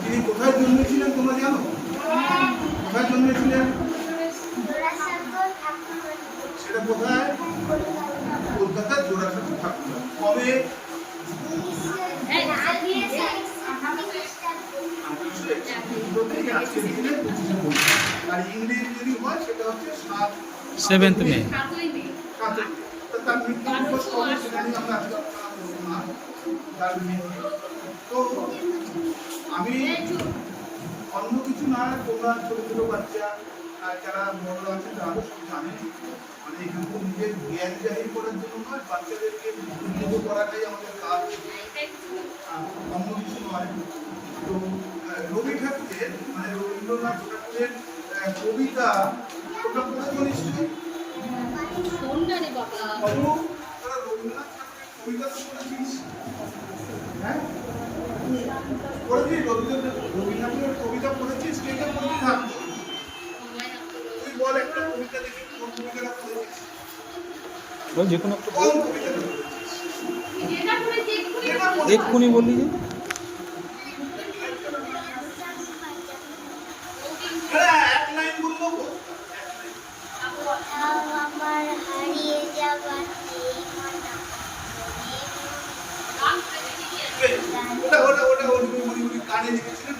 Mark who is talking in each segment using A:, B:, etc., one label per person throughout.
A: তিনি কোথায় জন্মেছিলেন তোমরা জানো? কোথায় জন্মেছিলেন সেটা কোথায়? কলকাতার জোড়াসাঁকো ঠাকুর। কবে? আর ইংরেজি যদি হয় সেটা হচ্ছে
B: 7 মে।
A: তার মৃত্যু দিবস কবে সেটা নিয়ে আমরা তো আমি অন্য কিছু না, তোমরা ছোট ছোট বাচ্চা আর যারা বড় আছে তারা সব জানে, মানে এখানে তো নিজের জ্ঞান জাহির করার জন্য নয়, বাচ্চাদেরকে উদ্বুদ্ধ করাটাই আমাদের কাজ, অন্য কিছু নয়। তো রবি ঠাকুরের মানে রবীন্দ্রনাথ ঠাকুরের কবিতা তোমরা পড়েছো নিশ্চয়ই? রবীন্দ্রনাথ ঠাকুরের কবিতা তো পড়েছিস? হ্যাঁ পড়েছিস? রবীন্দ্রনাথের কবিতা পড়েছিস? কে কে পড়েছিস? থাকতো তুই বল একটা কবিতা দেখি, কোন কবিতাটা পড়েছিস?
B: বল যে কোনো
A: কোন কবিতাটা পড়েছিস?
B: এক্ষুনি বললি যে
A: এক লাইন বলবো।
C: আমার হারিয়ে যাবার
A: ওটা কানে লিখেছিলেন,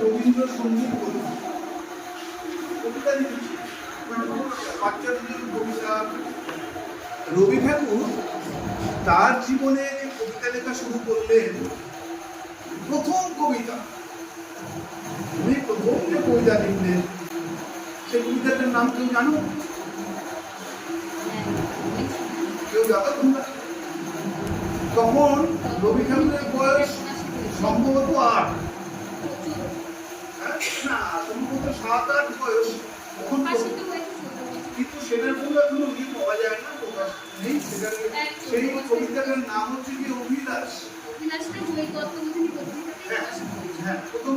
A: রবীন্দ্রসঙ্গীত কবিতা লিখেছি বাচ্চাদের কবিতা। রবি ঠাকুর তার জীবনে যে কবিতা লেখা শুরু করলেন, প্রথম কবিতা উনি প্রথম যে কবিতা লিখলেন সেই কবিতাটার নাম কেউ জানো? কেউ জানো তোমরা? তখন রবি ঠাকুরের বয়স সম্ভবত 8, না সম্ভবত 7-8 বয়স তখন, কিন্তু সেটার কোনো এখনো ইয়ে পাওয়া যায় না, প্রকাশ নেই সেটার। সেই কবিতাটার নাম হচ্ছে কি অভিলাষ। হ্যাঁ প্রথম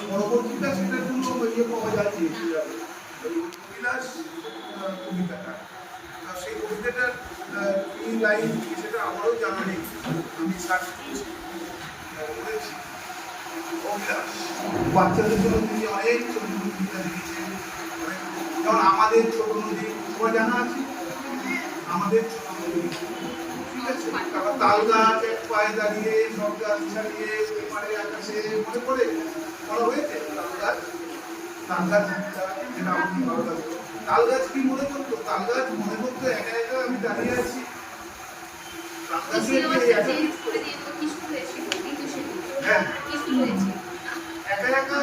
A: পরবর্তীটা সেটার কোনো ইয়ে পাওয়া যাচ্ছে অভিলাষ কবিতাটা। সেই কবিতাটার কি লাইন সেটা আমারও জানা নেই, আমি সার্চ করেছি। অভিলাষ বাচ্চাদের জন্য তিনি অনেক ছোট কবিতা লিখেছেন, যেমন আমাদের ছোট নদী, সবাই জানা আছে আমাদের ছোট নদী, ঠিক আছে? তারপর তাল গাছ এক পায়ে দাঁড়িয়ে সব গাছ ছাড়িয়ে এপারে আকাশে, মনে পড়ে বলা হয়েছে তাল গাছ যেটা আমার খুব ভালো লাগতো। তাল গাছ কি মনে করতো? তাল গাছ মনে করতো একা একা আমি দাঁড়িয়ে আছি। হ্যাঁ একা একা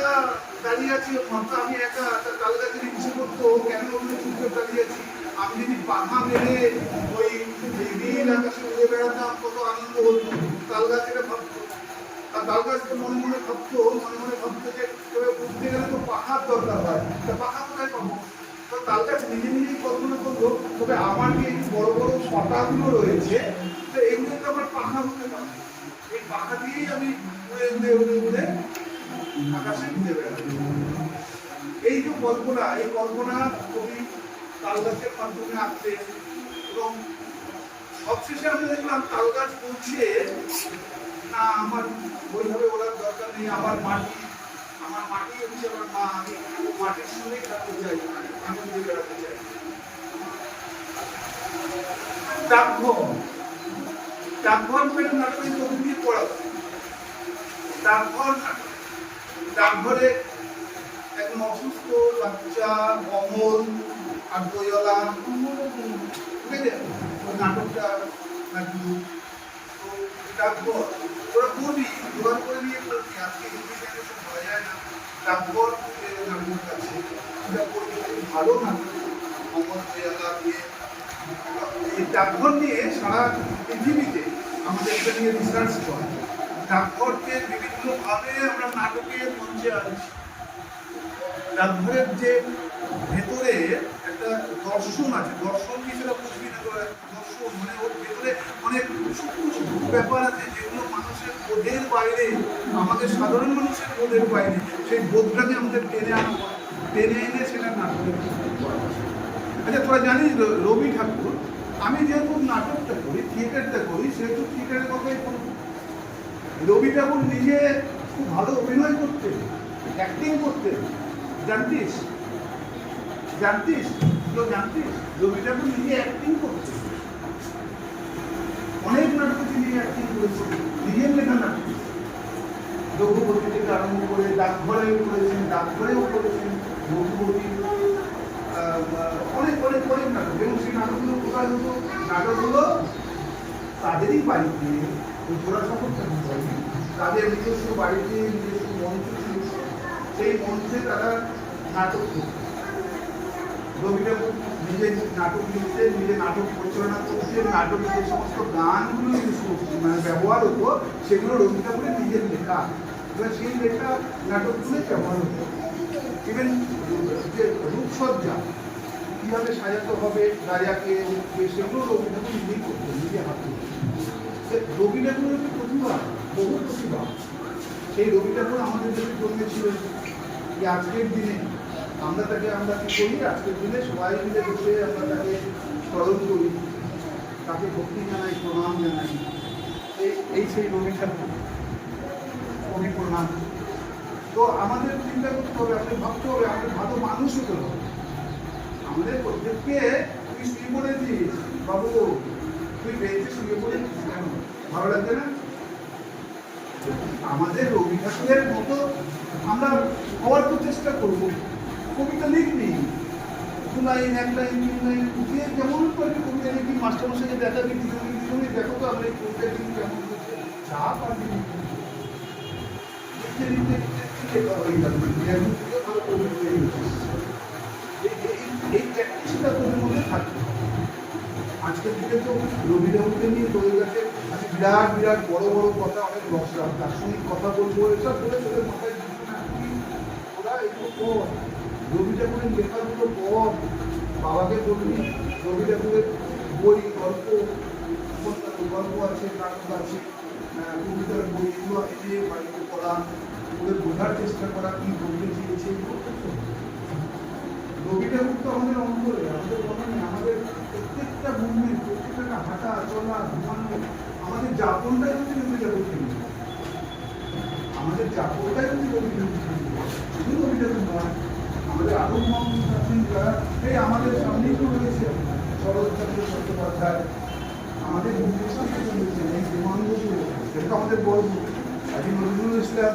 A: দাঁড়িয়ে আছি, মাত্র আমি একা। তাল গাছের ইচ্ছে করতো কেন আমি চুপচাপ দাঁড়িয়ে আছি, আমি যদি পাখা মেরে ওই নীল আকাশে উড়ে বেড়াতাম কত আনন্দ হতো। তাল গাছ এটা ভাবতো, আর তাল গাছ তো মনে মনে ভাবতো যে উঠতে গেলে তো পাখার দরকার হয়, তা পাখা কোথায় পাবো? তো তাল গাছ নিজে নিজেই কল্পনা করলো, তবে আমার যে বড় বড় পাতাগুলো রয়েছে তো এগুলো তো আমার পাখা হতে পারে, এই পাখা দিয়েই আমি উড়ে উড়ে উড়ে উড়ে আকাশে উড়ে বেড়াবো। এই যে কল্পনা, এই কল্পনা কবি তাল গাছের মাধ্যমে আসছে, এবং সবশেষে আমি দেখলাম তাল গাছ বলছে না আমার ওইভাবে ওড়ার দরকার নেই, আমার মাটি হচ্ছে আমার মা, আমি মাটির সঙ্গেই থাকতে চাই, আমি উড়ে বেড়াতে চাই। ডাকঘর পেলে নাটকের কবি দিয়ে পড়াবো। ডাকঘরে একজন অসুস্থ বাচ্চা অমল আর বইওয়ালা, ঠিক আছে? ওই নাটকটা ডাকঘর ওরা কবি জোগাড় করে নিয়ে করছি, আজকে হিন্দি চ্যানেল বলা যায় না, ডাকঘর নাটক আছে, এটা খুব ভালো নাটক। মোহাম্মদ জিয়াউল্লাহ দিয়ে এই ডাকঘর নিয়ে সারা পৃথিবীতে আমাদের এটা নিয়ে রিসার্চ করা। ডাকঘরকে বিভিন্নভাবে আমরা নাটকের মঞ্চে আনছি। ডাকঘরের যে ভেতরে একটা দর্শন আছে, দর্শন কি সেটা বুঝবি না, দর্শন মানে ওর ভেতরে অনেক সূক্ষ্ম সূক্ষ্ম ব্যাপার আছে যেগুলো মানুষের বোধের বাইরে, আমাদের সাধারণ মানুষের বোধের বাইরে। সেই বোধটাকে আমাদের টেনে আনা, টেনে এনে সেটা নাটকের করা। আচ্ছা, তোরা জানিস রবি ঠাকুর, আমি যেহেতু নাটকটা করি, থিয়েটারটা করি, সেহেতু থিয়েটারের কথাই বলবো। রবি ঠাকুর নিজে খুব ভালো অভিনয় করতেন, অ্যাক্টিং করতেন। জানতিস? জানতিস? কেউ জানতিস? রবি ঠাকুর নিজে অ্যাক্টিং করতেন, অনেক নাটকে তিনি অ্যাক্টিং করেছেন, নিজের লেখা নাটক। রঘুপতি থেকে আরম্ভ করে ডাকঘরেও করেছেন, ডাকঘরেও করেছেন, রঘুপতি, অনেক অনেক অনেক নাটক। এবং সেই নাটকগুলো কোথায় হতো? নাটকগুলো তাদেরই বাড়িতে, ওই জোড়াসাঁকোর ঠাকুর বাড়ি, তাদের নিজস্ব বাড়িতে নিজস্ব মঞ্চ ছিল, সেই মঞ্চে তারা নাটক করত। রবি ঠাকুর নিজে নাটক লিখতেন, নিজে নাটক পরিচালনা করতেন, নাটকের যে সমস্ত গানগুলো মানে ব্যবহার হতো সেগুলো রবি ঠাকুরের নিজের লেখা। এবার সেই লেখা নাটকগুলোই ব্যবহার হতো। ইভেন যে রূপসজ্জা কীভাবে সাজাতে হবে রাজাকে, সেগুলো রবি ঠাকুর নিজেই করতেন, নিজে হাতে। রবি ঠাকুরের যে প্রতিভা, বহু প্রতিভা, সেই রবি ঠাকুর আমাদের দেশে জন্মেছিলেন। যে আজকের দিনে আমরা কি করি? আজকের দিনে সবাই মিলে বসে আমরা তাকে স্মরণ করি, তাকে ভক্তি জানাই, প্রণাম জানাই। এই সেই রবি ঠাকুর, কবি প্রণাম। তো আমাদের চিন্তা করতে হবে, আমাদের ভাবতে হবে, আমাদের ভালো মানুষ হতে হবে। আমাদের প্রত্যেককে তুই শুয়ে পড়েছিস বাবু, তুই বেঁচে শুয়ে পড়েছিস কেন? ভালো লাগছে না? আমাদের রবি ঠাকুরের মতো আমরা হওয়ার তো চেষ্টা করবো। কবিতা লিখবি, দু লাইন, এক লাইন, তিন লাইন, যে যেমন করবি কবিতা লিখবি, মাস্টারমশাইকে দেখাবি, দিদি দেখো তো আমরা এই কবিতা কিন্তু কেমন করছে, যা পারবি লিখতে লিখতে লেখা হয়ে যাবে। ভালো কবি তৈরি হচ্ছিস, এই প্র্যাকটিসটা তোদের মধ্যে থাকবে। আজকের দিনে তো রবি ঠাকুরকে নিয়ে তোদের কাছে আমি বিরাট বিরাট বড় বড় কথা, অনেক দার্শনিক কথা বলবো, এসব বলে তোদের মাথায় দিচ্ছি না। ওরা এগুলো পর রবি ঠাকুরের লেখাগুলো পর, বাবাকে বলবি রবি ঠাকুরের বই, গল্প, গল্প আছে, নাটক আছে, কবিতার বই, এগুলো এনে বাড়িতে পড়া, ওদের বোঝার চেষ্টা করা কি বলতে চেয়েছে। রবি ঠাকুর তো আমাদের অন্তরে, আমাদের মনে, আমাদের প্রত্যেকটা মুভমেন্ট, প্রত্যেকটা হাঁটা চলা ঘুমানো, আমাদের যাপনটাই হচ্ছে রবি ঠাকুর কেন্দ্র। আমাদের যাপনটাই হচ্ছে রবি ঠাকুর কেন্দ্র। শুধু রবি ঠাকুর নয়, আমাদের আরো মহাপুরুষ আছেন যারা, এই আমাদের সামনেই তো রয়েছে শরৎচন্দ্র চট্টোপাধ্যায়, আমাদের মুখ্যমন্ত্রী রয়েছেন, এই বিমানবন্ধু, এটা আমাদের গর্ব। কাজী নজরুল ইসলাম,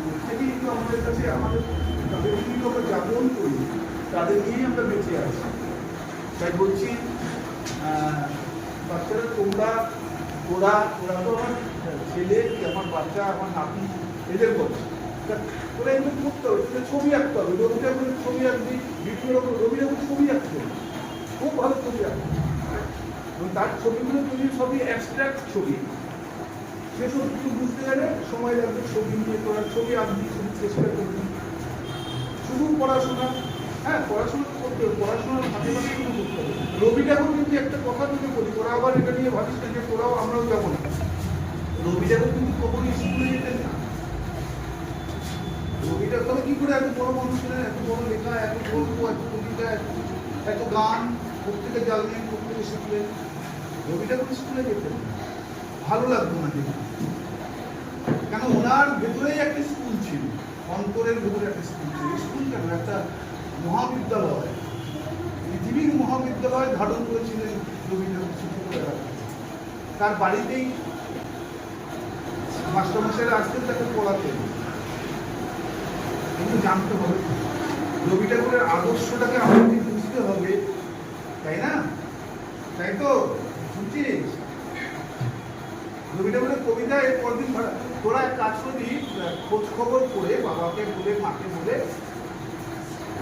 A: প্রত্যেকেই তো আমাদের কাছে, আমাদের তাদের নিয়েই আমরা যাপন করি, তাদের নিয়েই আমরা বেঁচে আছি। তাই বলছি বাচ্চারা, ওরা তো আমার ছেলে, আমার বাচ্চা, আমার নাতি, এদের বলছে ওরা এগুলো করতে হবে, তোদের ছবি আঁকতে হবে। রবি ঠাকুরের ছবি আঁকবি, বিভিন্ন রকম রবি ঠাকুর ছবি আঁকতে হবে, খুব ভালো ছবি আঁকবে। এবং তার ছবিগুলো তুমি সবই অ্যাবস্ট্রাক্ট ছবি, সেসব কিছু বুঝতে গেলে সময় লাগবে। ছবি নিয়ে করার, ছবি আঁকবি, ছবি চেষ্টা করবি। শুধু পড়াশোনা, হ্যাঁ পড়াশোনা করতে হবে, পড়াশোনার সাথে সাথে শুরু করতে হবে। রবি ঠাকুর কিন্তু একটা কথা তোকে বলি, তোরা আবার এটা নিয়ে ভাবিস না যে তোরাও আমরাও যাবো না। রবি ঠাকুর কিন্তু কখনই স্কুলে যেতেন না। রবি ঠাকুর কি করে এত বড় মানুষ ছিলেন, এত বড় লেখা, এত গল্প, এত কবিতা, এত গান, প্রত্যেকে জানলেন, প্রত্যেকে শিখলেন। রবি ঠাকুর স্কুলে যেতেন, ভালো লাগতো না দেখে, কেন ওনার ভেতরেই একটা স্কুল ছিল, অন্তরের ভেতরে একটা স্কুল ছিল। স্কুল কেন, একটা মহাবিদ্যালয়, পৃথিবীর মহাবিদ্যালয় ধারণ করেছিলেন রবি ঠাকুর ছোটবেলা। তার বাড়িতেই মাস্টারমশাইরা আসতেন, তাকে পড়াতেন। কিন্তু জানতে হবে রবি ঠাকুরের আদর্শটাকে আমাদের বুঝতে হবে, তাই না? তাই তো বুঝছিস? রবি ঠাকুরের কবিতা এর পরদিন তোরা এক কাজ করবি, খোঁজ খবর করে বাবাকে বলে মাকে বলে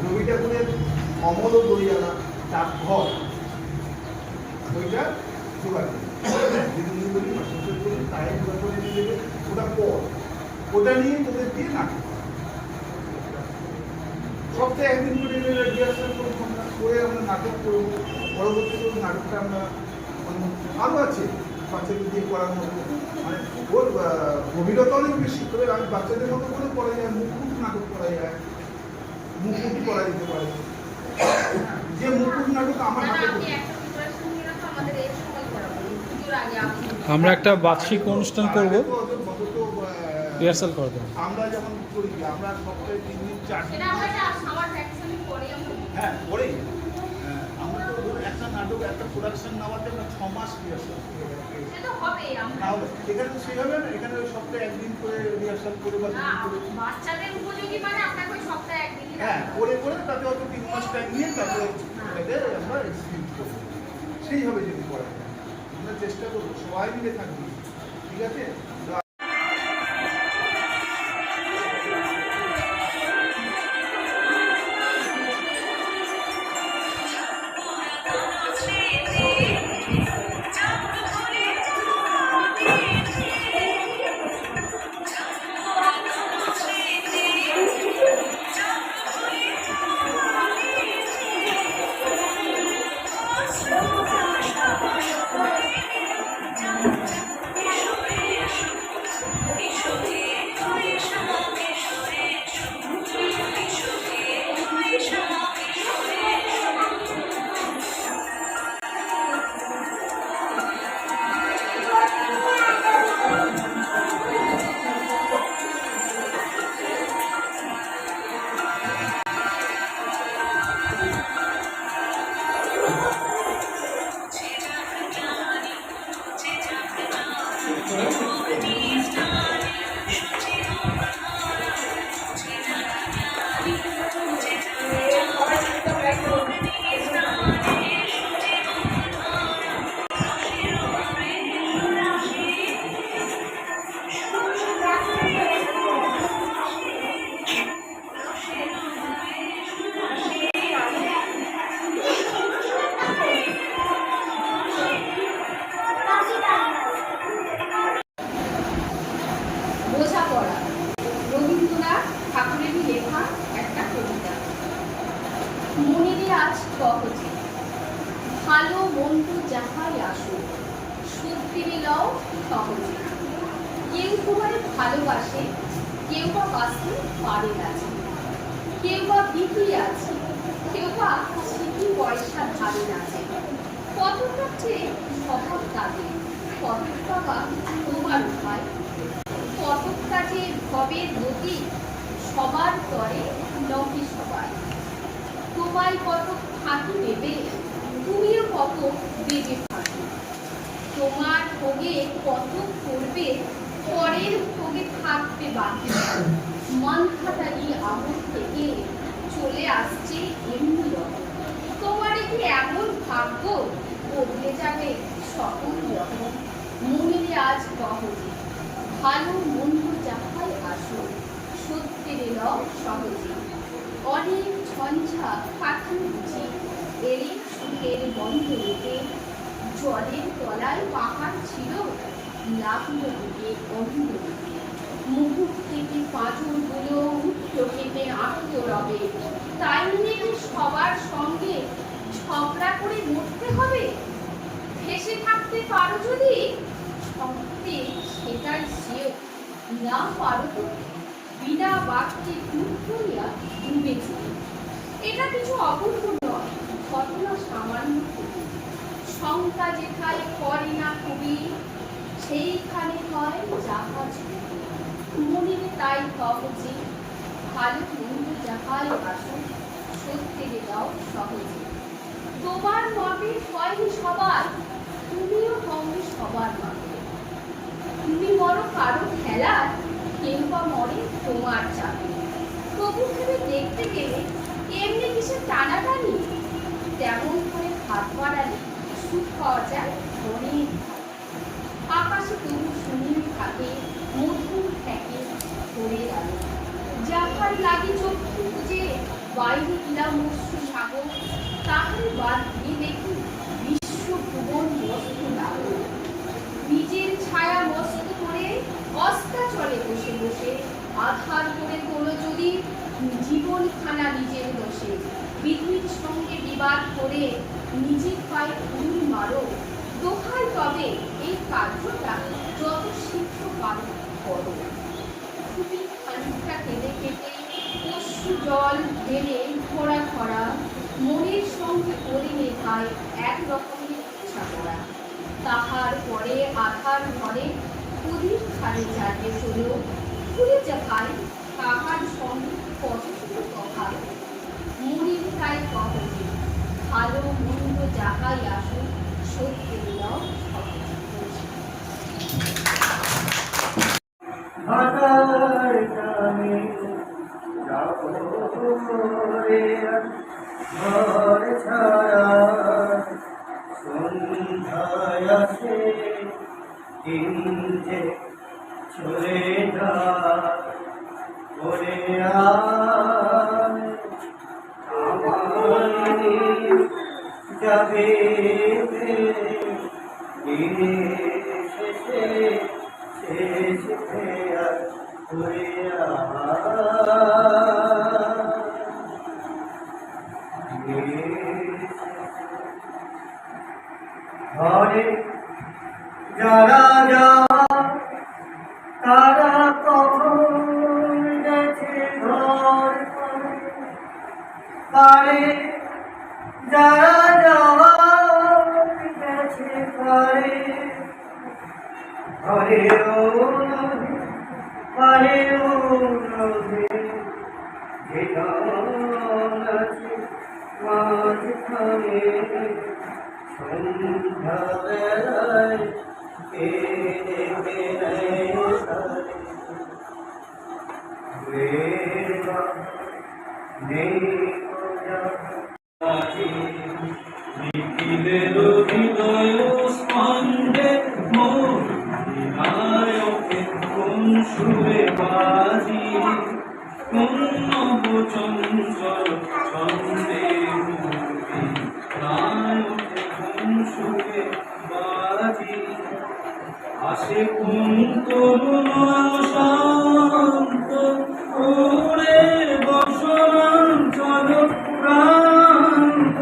A: রবি ঠাকুরের অমল ও দইয়ালা তার ঘর ওইটা জোগাড় করবি। দিদি বলি শ্বশুর বলি তাই জোগাড় করে নিয়ে দেবে, ওটা পর ওটা নিয়ে তোদের দিয়ে নাটক সপ্তাহে একদিন করে রিহার্সাল করবো, আমরা করে আমরা নাটক করবো। পরবর্তীতে নাটকটা আমরা আরও আছে বাচ্চাদের দিয়ে করার মতো, মানে ওর গভীরতা অনেক বেশি করে আমি বাচ্চাদের মতো করে করা যায়, মুকুট নাটক করা যায়, মুকুট করা যেতে পারে। যে মুকুট নাটক আমার হাতে
B: আমরা একটা বার্ষিক অনুষ্ঠান করব, রিহার্সাল করব।
A: আমরা যখন করি আমরা সপ্তাহে 3 দিন 4 দিন হ্যাঁ পরেই আমরা তো ধরুন একটা নাটক একটা প্রোডাকশন নেওয়াতে আমরা 6 মাস রিহার্সাল এখানে তো সেভাবে না, এখানে ওই সপ্তাহে একদিন করে রিহার্সাল করে বা হ্যাঁ করে করে তাতে হয়তো 3 মাস টাইম নিয়ে তারপরে এটাকে আমরা এক্সিকিউট করবো। সেইভাবে যদি করা যায় আমরা চেষ্টা করবো, সবাই মিলে থাকবো, ঠিক আছে?
D: বোঝাপড়া রবীন্দ্রনাথ ঠাকুরেরই লেখা একটা কবিতা। মনেরই আজ সহজে ভালো মন্দ যাহাই আসুক সুখ ফিরে লও সহজে। কেউ তোমারে ভালোবাসে, কেউ বা বাঁচতে পারে না, কেউ বা বিধি আছে, কেউ বা সিটি পয়সা ধারে নাচে। কতটা চেয়ে স্বভাব তাদের, কতটা বা তোমার উপায়, কতক কাজে ভবের গতি সবার তরে নহে সবাই। তোমায় কতক ফাঁকি দেবে, তুমিও কতক দেবে ফাঁকি। তোমার ভোগে কতক করবে, পরের ভোগে থাকবে বাকি। মানখাটারি আমল থেকে চলে আসছে এমনি রকম। তোমারে কি এমন ভাগ্য বদলে যাবে সকল রকম। মনের আজ সহজে ভালো মন্দ যাহাই আসুক সত্যের লও সহজে। অনেক ঝঞ্ঝা কাঠুর বুঝি এলে সুখের বন্ধ রূপে। জলের তলায় পাহাড় ছিল লাগলো দিকে অন্ধ রূপে। মুকুট থেকে পাঁজরগুলো উঠলো কেটে আহত রবে। তাই নিয়ে কি সবার সঙ্গে ঝগড়া করে মরতে হবে? ভেসে থাকতে পারো যদি সত্যি সেটাই শ্রেয়, না পারো তো বিনা বাক্যে টুট করিয়া ডুবে চলে। এটা কিছু অপূর্ব নয়, ঘটনা সামান্য খুবই। শঙ্কা যেথায় করে না খুবই, সেইখানে হয় জাহাজ ডুবি। মনের তাই সহজে ভালো মন্দ যাহাই আসুক সত্যের দাও সহজে। তোমার মতে হয়নি সবার, তুমিও হবে সবার মতে। তুমি মরো কারো খেলার, কেউ বা মরে তোমার চাপে। তবু ভেবে দেখতে গেলে এমনি কিসের টানাটানি, তেমন করে হাত বাড়ালে সুখ পাওয়া যায় অনেক। আকাশে তবু সুনীল থাকে, মধুর ঠেকে ধরে গেল। যাহার লাগি চক্ষু বুঝে বাইরে কিলা মৎস্য সাগর, তাহার বাদ দিয়ে দেখি বিশ্ব ভুবন মস্ত লাগল। নিজের ছায়া মস্ত করে অস্তাচলে বসে বসে আধার করে তোলো যদি জীবন খানা নিজের দোষে। বিধির সঙ্গে বিবাদ করে নিজের পায়ে উনি মারো, দোহাই তবে এই কার্যটা যত শীঘ্র পারো করো। খুবই খানিকটা কেঁদে কেটে অশ্রু জল ঢেলে খরা খরা মনের সঙ্গে করে মেঘায় এক রকমের ইচ্ছা করা। তাহার পরে আধার ঘরে প্রদীপ খারে জাগে চলো, ভুলে যা ভাই তাহার সঙ্গে কত শুধু তফাৎ। মনের তাই কহতে ভালো মন্দ যাহাই আসুক সত্যি দিলাও
E: ঘর ছাড়া সন্ধ্যায় আসে দিন যে চলে যায় আমার যাবে দিনের শেষে শেষ ফেরা করে ঘরে যারা যাওয়া তারা কখন গেছে ঘর পারে, যারা যাওয়া গেছে পারে ঘরে পারে ও নদী যে আছে মাঝখানে সন্ধ্যাবেলায় কে দেখে নিখিলের হৃদয় স্পন্দে মনায়কে কোন সুরে বাজি, কোন নব চঞ্চল ছন্দে নায়কে কোন সুরে বাজি। আসে কোন তরুণ শান্ত ওরে বসনাঞ্চল প্রান্ত,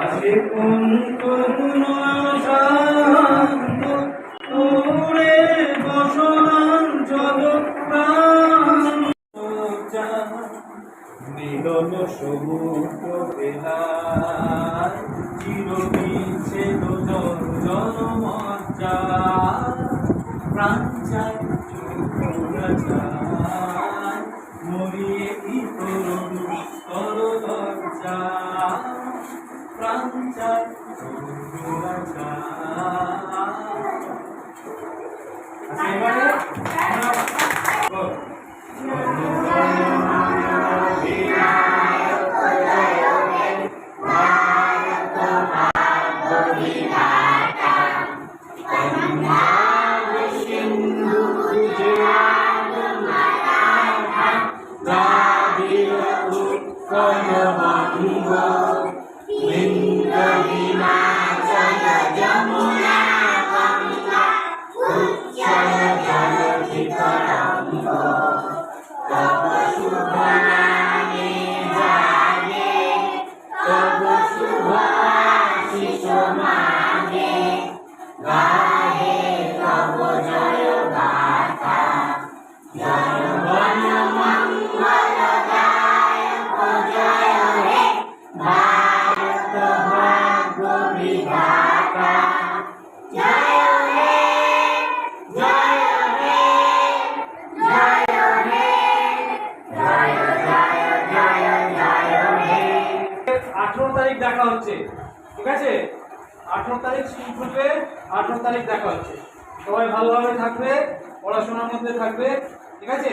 E: আসে কোন তরুণ শান্ত ওরে বসনাঞ্চল প্রান্ত। মিলন সমুদ্র বেলায় চিরবিচ্ছেদ জনমজ্জা, প্রাণ চায় মরিয়ে তরুণ তরলজ্জা, প্রাণ চায় দেখা হচ্ছে, ঠিক আছে? 18 তারিখ স্কুল খুলবে, 18 তারিখ দেখা হচ্ছে। সবাই ভালোভাবে থাকবে, পড়াশোনার মধ্যে থাকবে, ঠিক আছে?